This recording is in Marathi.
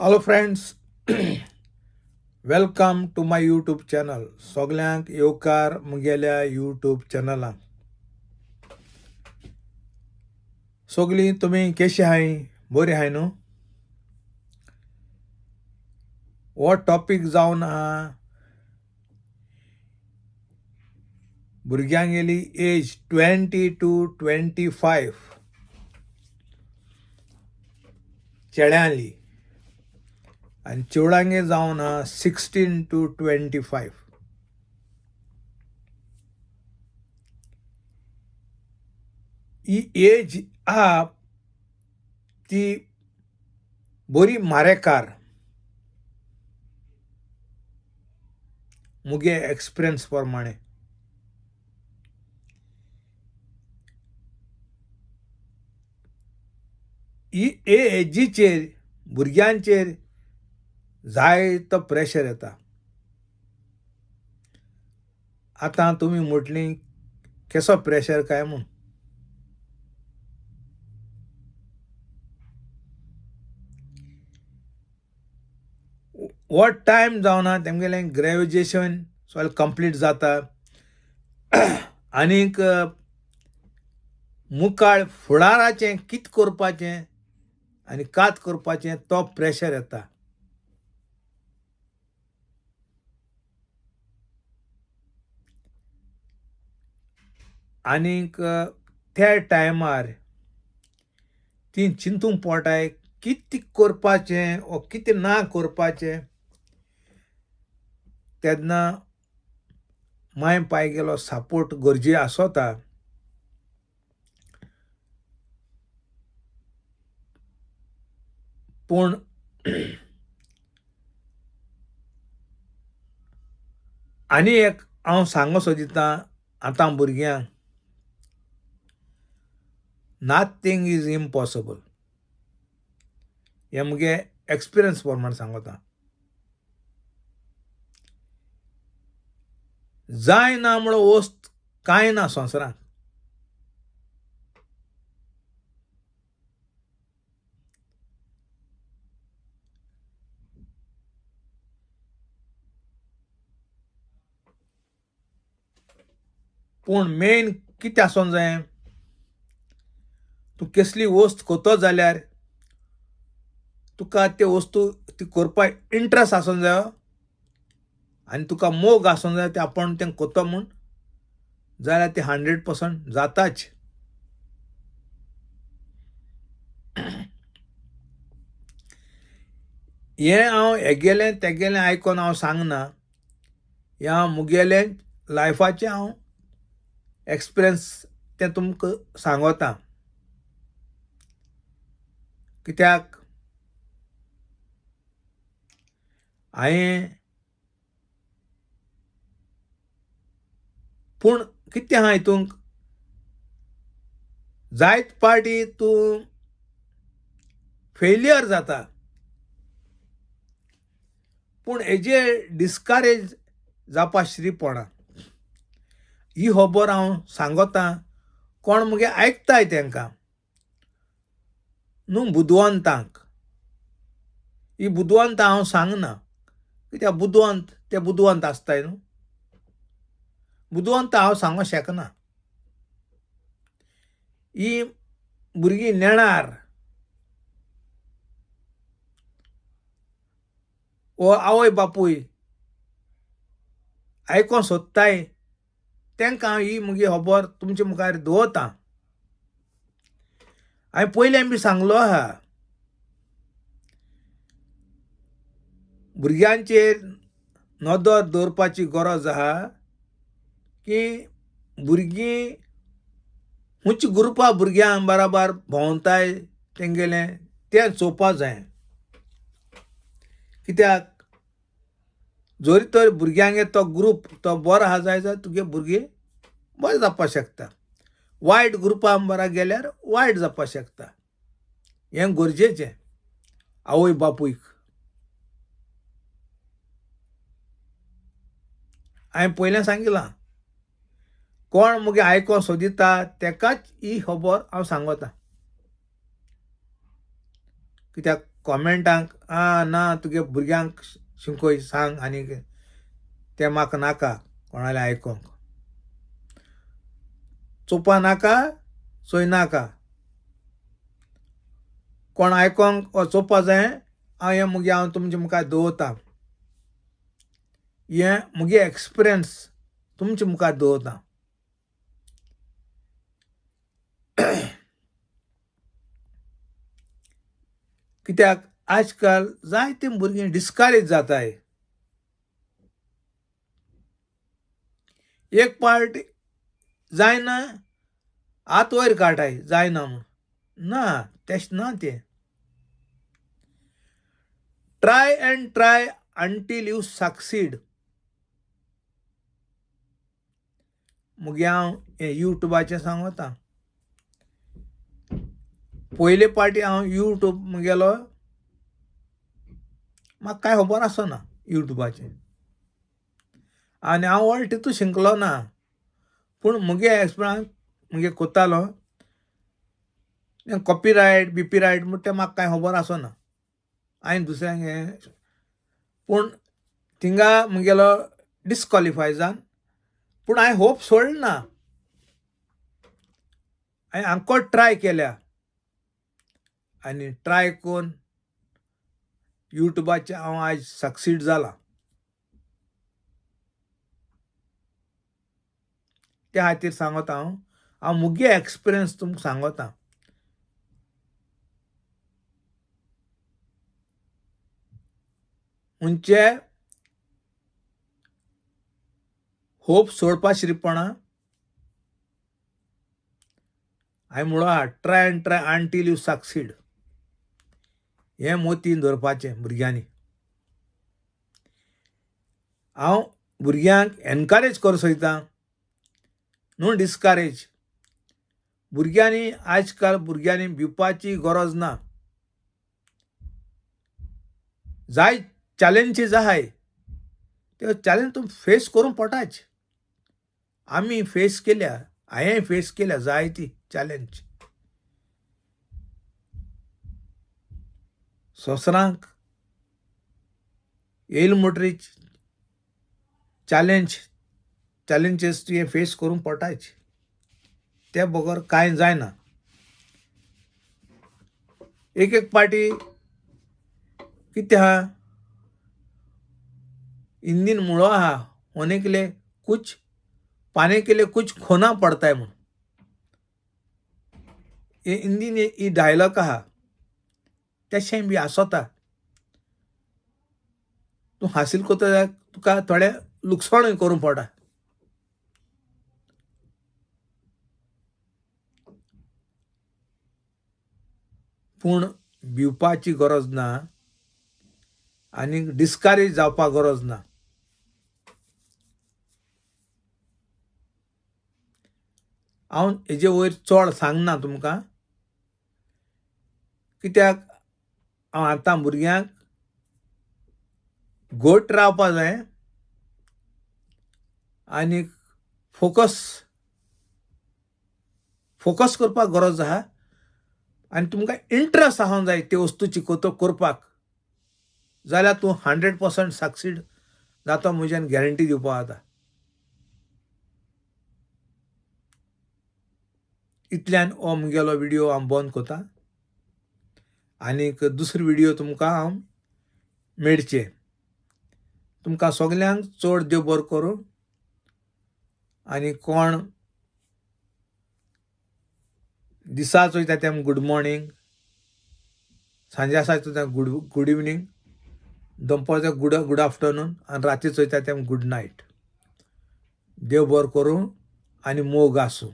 Hello friends, welcome to my YouTube channel. सगळ्यांक येवकार मुगेल्या यूट्यूब चॅनलाक. सगळीं तुमी केशी आहाय? बरी आहाय न्हू? हो टॉपिक जावन आहा भुरग्यांगेली एज 20 to 25 चेड्यांली आनी चेवडांगे जावन आहा 16 to 25. ही एज आहा ती बरी मारेकार मुगे एक्सपिरियन्स प्रमाणे. ही एजीचेर भुरग्यांचेर जायतो प्रेशर येता. आतां तुमी म्हटलीं केसो प्रेशर काय म्हूण. हो टायम जावना तेमगेलें ग्रॅज्युएशन सगळें कंप्लीट जाता आनीक मुखार फुडाराचें कितें करपाचें आनी कात करपाचें तो प्रेशर येता. आनीक त्या टायमार ती चिंतूंक पडटाय कितें करपाचें ओ कितें ना करपाचें. तेन्ना माय पायगेलो सपोर्ट गरजे आसोता. पूण आनी एक हांव सांगो सोदितां आतां भुरग्यांक, नथिंग इज इम्पॉसिबल. हें मुगे एक्सपिरियन्स प्रमाण सांगता. जायना म्हणून वस्त कांय ना संवसारांत. पूण मेन कितें आसोंक जाय, तूं कसली वस्त कोतो जाल्यार तुका ते वस्तू ती करपाक इंट्रस्ट आसोंक जायो आनी तुका मोग आसोंक जाय ते आपण तें कोतो म्हूण, जाल्यार ते 100% जाताच. हें हांव हेगेलें तेगेलें आयकोन हांव सांगना. हें हांव मुगेलें लायफाचें हांव एक्सपिरियन्स तें तुमकां सांगता. कित्याक हांवें पूण कितें आहा हितूंक, जायत पाटी तूं फेल्युअर जाता पूण हेजेर डिस्करेज जावपा श्री पडना. ही खबर हांव सांगता कोण मुगे आयकताय तेंकां न्हू, बुदवंतांक. ही बुदवंत हांव सांगना, कित्याक बुदवंत ते बुदवंत आसताय न्हू. बुदवंत हांव सांगो शकना. ही भुरगीं नेणार वो आवय बापूय आयकों सोदताय तेंकां हांव ही मुगे खबर तुमचे मुखार दवरतां. हांवें पयलें बी सांगलो आहा, भुरग्यांचेर नदर दवरपाची गरज आहा की भुरगीं हुंच ग्रुपा भुरग्यां बराबर भोंवताय तेंगेलें तें चोवपा जाय. कित्याक जोरी तर भुरग्यांगे तो ग्रूप तो बरो आहा जाल्यार तुगे भुरगीं बरें जावपा शकता. वायट ग्रुपान बरा गेल्यार वायट जावपा शकता. हें गरजेचें आवय बापूयक. हांवें पयलें सांगिलां, कोण मुगे आयकों सोदिता तेकाच ही खबर हांव सांगता. कित्याक कॉमेंटांक ना तुगे भुरग्यांक शिकोय सांग आनी ते म्हाका नाका कोणालें आयकोंक. चोवपा नाका सोय नाका. कोण आयकोंक वा चोवपा जाय हें मुगे हांव तुमचे मुखार दवरतां. हें मुगे एक्सपिरियन्स तुमचे मुखार दवरतां. कित्याक आजकाल जायते भुरगीं डिस्करेज जाताय. एक पार्ट जायना हात वयर काडटाय जायना म्हूण. ना तेशें ना तें. Try end try until you succeed. मुगे हांव हें यूट्यूबाचें सांगोतां. पयले पाटी हांव यूट्यूब मुगेलो म्हाका कांय खबर आसना यूट्यूबाचें आनी हांव व्हड तितू शिकलो ना. पूण मुगे एक्सपिरियन्स मुगे कोत्तालो कॉपीरायट बीपीरायट म्हूण तें म्हाका कांय खबर आसना. हांवें दुसऱ्यांक हें पूण थिंगा मुगेलो डिस्कॉलिफाय जावन पूण हांवें होप सोडना. हांवें आंकोड ट्राय केल्या आनी ट्राय करून यूट्यूबाचेर हांव आयज सक्सीड जाला. त्या खातीर सांगता हांव मुगे एक्सपिरियन्स तुमकां सांगता. म्हणजे होप सोडपा शिरपणा हांवें म्हणलो try end try until you succeed. हें मोतीन दवरपाचें भुरग्यांनी. हांव भुरग्यांक एनकरेज करूं सोदतां नो डिस्करेज. भुरग्यांनी आजकाल भुरग्यांनी भिवपाची गरज ना. जाय चॅलेंजीस आहाय ते चॅलेंज तुम फेस करूं पडटाच. आमी फेस केल्या, हांवें फेस केल्या जायती चॅलेंज. सोसरांक येयल म्हणटरीच चॅलेंजीस तुवें फेस करूं पडटाच. ते बगर कांय जायना. एक पाटी कितें आहा हिंदीन म्हणो आहा होने के लिए कुछ पाने के लिए कुछ खोना पडता है म्हूण. हे हिंदीन ही डायलॉग आहा. तेशें बी आसोता. तूं हासील कोत्ता जाल्यार तुका थोडें लुकसाणूय करूं पडटा. पूण भिवपाची गरज ना आनी डिस्करेज जावपाक गरज ना. हांव हेजे वयर चड सांगना तुमकां. कित्याक हांव आतां भुरग्यांक घट रावपा जाय आनी फोकस करपाक गरज आहा आनी तुमकां इंट्रस्ट आसोंक जाय ते वस्तूची करपाक. जाल्यार तूं 100% सक्सीड जाता म्हज्यान गॅरंटी दिवपा जाता. इतल्यान हो मुगेलो व्हिडिओ हांव बंद कोतां आनीक दुसरो व्हिडिओ तुमकां हांव मेळचें. तुमकां सगल्यांक चड देव बरो करूं आनी कोण दिसा चोयता तेम गूड मॉर्निंग, सांजे आसा तेम गूड इवनिंग, दनपारचो गूड आफ्टरनून आनी राती चोयता तेम गूड नायट. देव बरो करूं आनी मोग आसूं.